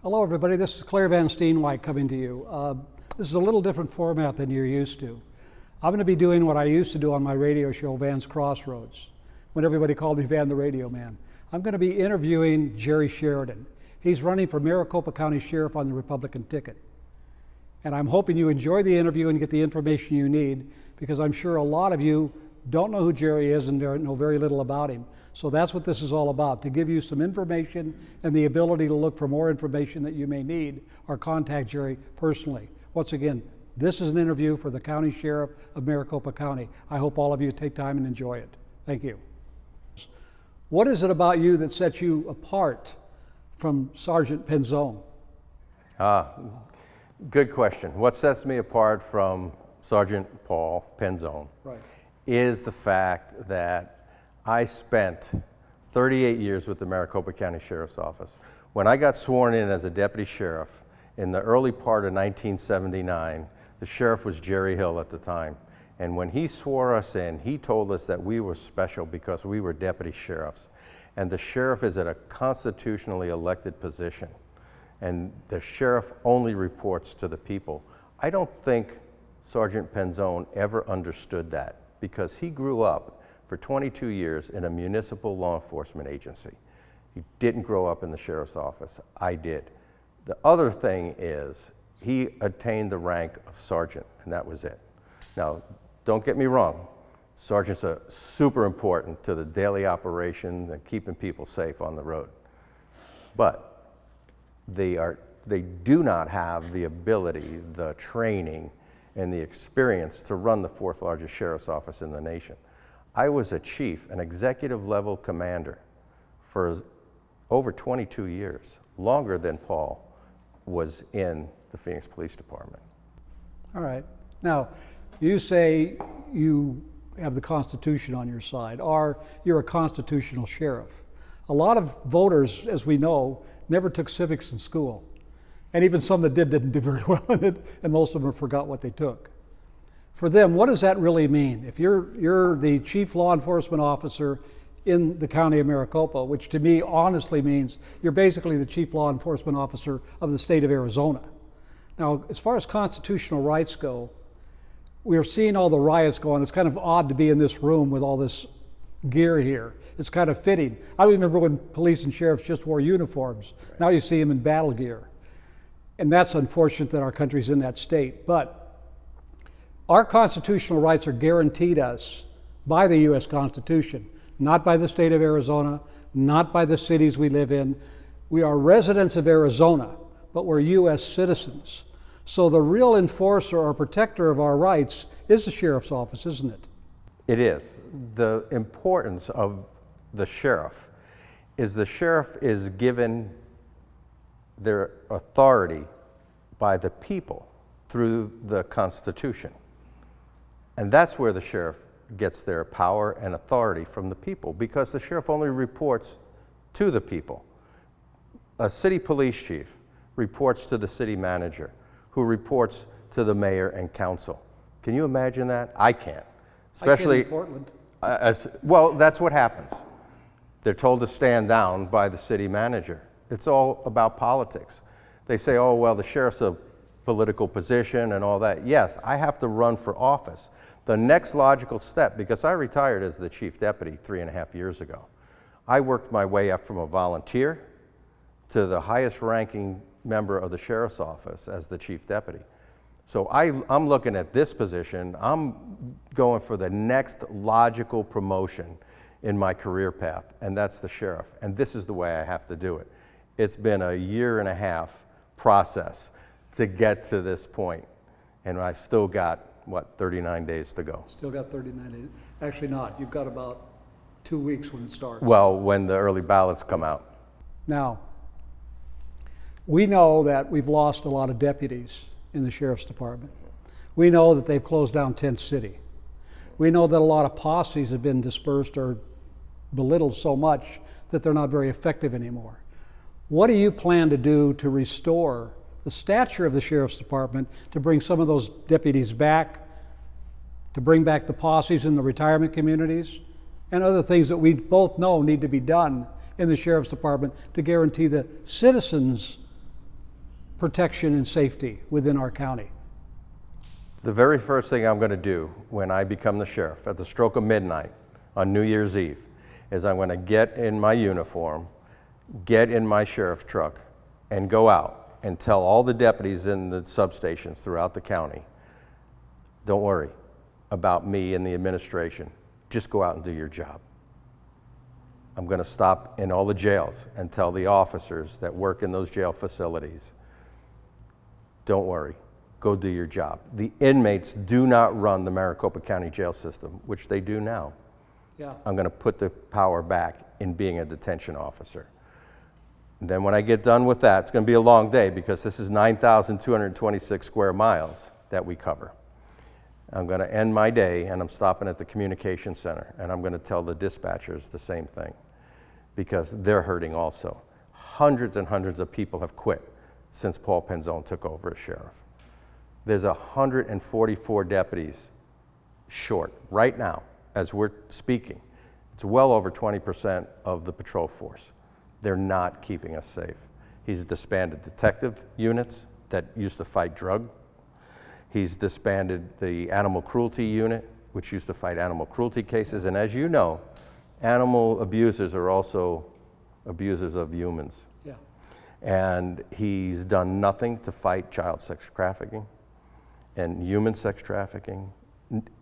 Hello everybody, this is Clair Van Steenwyk coming to you. This is a little different format than you're used to. I'm going to be doing what I used to do on my radio show, Van's Crossroads, when everybody called me Van the Radio Man. I'm going to be interviewing Jerry Sheridan. He's running for Maricopa County Sheriff on the Republican ticket. And I'm hoping you enjoy the interview and get the information you need, because I'm sure a lot of you don't know who Jerry is and know very little about him. So that's what this is all about, to give you some information and the ability to look for more information that you may need or contact Jerry personally. Once again, this is an interview for the County Sheriff of Maricopa County. I hope all of you take time and enjoy it. Thank you. What is it about you that sets you apart from Sergeant Penzone? Good question. What sets me apart from Sergeant Paul Penzone is the fact that I spent 38 years with the Maricopa County Sheriff's Office. When I got sworn in as a deputy sheriff in the early part of 1979, the sheriff was Jerry Hill at the time. And when he swore us in, he told us that we were special because we were deputy sheriffs. And the sheriff is at a constitutionally elected position. And the sheriff only reports to the people. I don't think Sergeant Penzone ever understood that, because he grew up for 22 years in a municipal law enforcement agency. He didn't grow up in the sheriff's office. I did. The other thing is he attained the rank of sergeant, and that was it. Now, don't get me wrong. Sergeants are super important to the daily operation and keeping people safe on the road. But they do not have the ability, the training, and the experience to run the fourth largest sheriff's office in the nation. I was a chief, an executive level commander for over 22 years, longer than Paul was in the Phoenix Police Department. All right. Now, you say you have the Constitution on your side, or you're a constitutional sheriff. A lot of voters, as we know, never took civics in school. And even some that didn't do very well in it, and most of them forgot what they took. For them, what does that really mean? If you're the chief law enforcement officer in the county of Maricopa, which to me honestly means you're basically the chief law enforcement officer of the state of Arizona. Now, as far as constitutional rights go, we're seeing all the riots going. It's kind of odd to be in this room with all this gear here. It's kind of fitting. I remember when police and sheriffs just wore uniforms. Now you see them in battle gear. And that's unfortunate that our country's in that state. But our constitutional rights are guaranteed us by the U.S. Constitution, not by the state of Arizona, not by the cities we live in. We are residents of Arizona, but we're U.S. citizens. So the real enforcer or protector of our rights is the sheriff's office, isn't it? It is. The importance of the sheriff is given their authority by the people through the Constitution. And that's where the sheriff gets their power and authority, from the people, because the sheriff only reports to the people. A city police chief reports to the city manager, who reports to the mayor and council. Can you imagine that? I can't. Especially I can in Portland. Well, that's what happens. They're told to stand down by the city manager. It's all about politics. They say, oh, well, the sheriff's a political position and all that. Yes, I have to run for office. The next logical step, because I retired as the chief deputy 3.5 years ago, I worked my way up from a volunteer to the highest ranking member of the sheriff's office as the chief deputy. So I'm looking at this position, I'm going for the next logical promotion in my career path, and that's the sheriff. And this is the way I have to do it. It's been a 1.5-year process to get to this point, and I still got, 39 days to go. Still got 39 days. Actually not, you've got about 2 weeks when it starts. Well, when the early ballots come out. Now, we know that we've lost a lot of deputies in the sheriff's department. We know that they've closed down Tent City. We know that a lot of posses have been dispersed or belittled so much that they're not very effective anymore. What do you plan to do to restore the stature of the sheriff's department, to bring some of those deputies back, to bring back the posses in the retirement communities, and other things that we both know need to be done in the sheriff's department to guarantee the citizens protection and safety within our county? The very first thing I'm going to do when I become the sheriff at the stroke of midnight on New Year's Eve is I'm going to get in my uniform, get in my sheriff's truck, and go out and tell all the deputies in the substations throughout the county, don't worry about me and the administration. Just go out and do your job. I'm going to stop in all the jails and tell the officers that work in those jail facilities, don't worry, go do your job. The inmates do not run the Maricopa County jail system, which they do now. Yeah. I'm going to put the power back in being a detention officer. And then when I get done with that, it's going to be a long day because this is 9,226 square miles that we cover. I'm going to end my day and I'm stopping at the communication center and I'm going to tell the dispatchers the same thing because they're hurting also. Hundreds and hundreds of people have quit since Paul Penzone took over as sheriff. There's 144 deputies short right now as we're speaking. It's well over 20% of the patrol force. They're not keeping us safe. He's disbanded detective units that used to fight drug. He's disbanded the animal cruelty unit, which used to fight animal cruelty cases. And as you know, animal abusers are also abusers of humans. Yeah. And he's done nothing to fight child sex trafficking and human sex trafficking.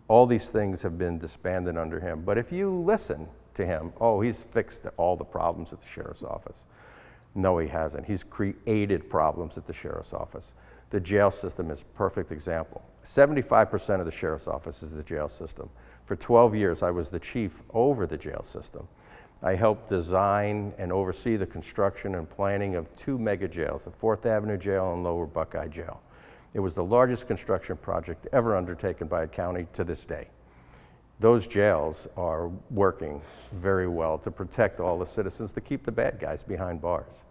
All these things have been disbanded under him. But if you listen to him, oh, he's fixed all the problems at the sheriff's office. No, he hasn't. He's created problems at the sheriff's office. The jail system is a perfect example. 75% of the sheriff's office is the jail system. For 12 years, I was the chief over the jail system. I helped design and oversee the construction and planning of 2 mega jails, the 4th Avenue Jail and Lower Buckeye Jail. It was the largest construction project ever undertaken by a county to this day. Those jails are working very well to protect all the citizens, to keep the bad guys behind bars.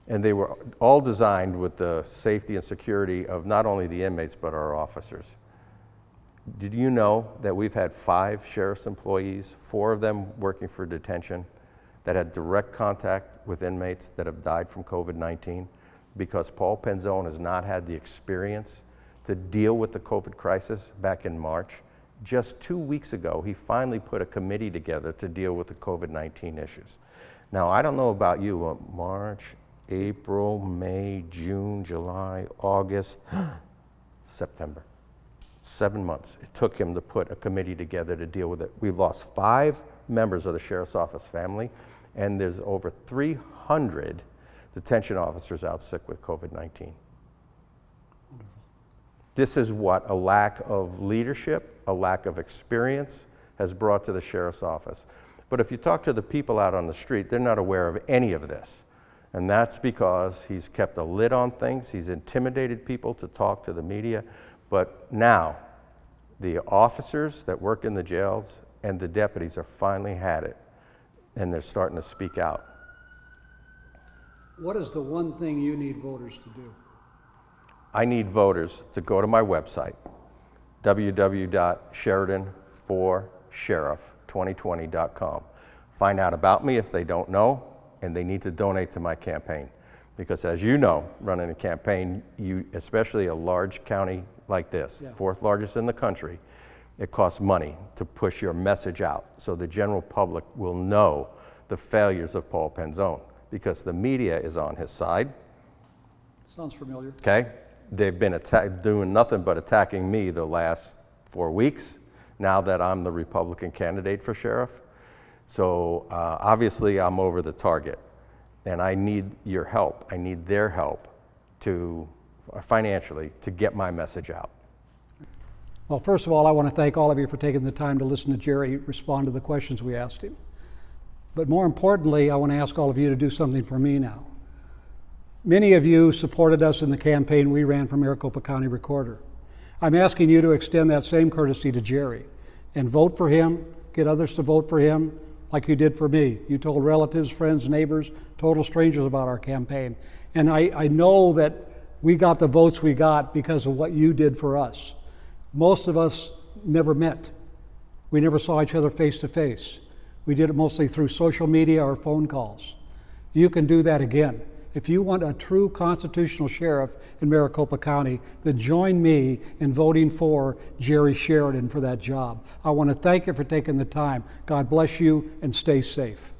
And they were all designed with the safety and security of not only the inmates, but our officers. Did you know that we've had 5 sheriff's employees, 4 of them working for detention, that had direct contact with inmates that have died from COVID-19? Because Paul Penzone has not had the experience to deal with the COVID crisis back in March. Just 2 weeks ago, he finally put a committee together to deal with the COVID-19 issues. Now, I don't know about you, but March, April, May, June, July, August, September. 7 months it took him to put a committee together to deal with it. We lost 5 members of the sheriff's office family, and there's over 300 detention officers out sick with COVID-19. This is what a lack of leadership, a lack of experience has brought to the sheriff's office. But if you talk to the people out on the street, they're not aware of any of this. And that's because he's kept a lid on things. He's intimidated people to talk to the media. But now, the officers that work in the jails and the deputies have finally had it, and they're starting to speak out. What is the one thing you need voters to do? I need voters to go to my website, www.sheridan4sheriff2020.com. Find out about me if they don't know, and they need to donate to my campaign. Because as you know, running a campaign, especially a large county like this, yeah. 4th largest in the country, it costs money to push your message out so the general public will know the failures of Paul Penzone, because the media is on his side. Sounds familiar. Okay? They've been doing nothing but attacking me the last 4 weeks, now that I'm the Republican candidate for sheriff. So obviously I'm over the target, and I need your help. I need their help financially to get my message out. Well, first of all, I want to thank all of you for taking the time to listen to Jerry respond to the questions we asked him. But more importantly, I want to ask all of you to do something for me now. Many of you supported us in the campaign we ran for Maricopa County Recorder. I'm asking you to extend that same courtesy to Jerry and vote for him, get others to vote for him like you did for me. You told relatives, friends, neighbors, total strangers about our campaign. And I know that we got the votes we got because of what you did for us. Most of us never met. We never saw each other face to face. We did it mostly through social media or phone calls. You can do that again. If you want a true constitutional sheriff in Maricopa County, then join me in voting for Jerry Sheridan for that job. I want to thank you for taking the time. God bless you and stay safe.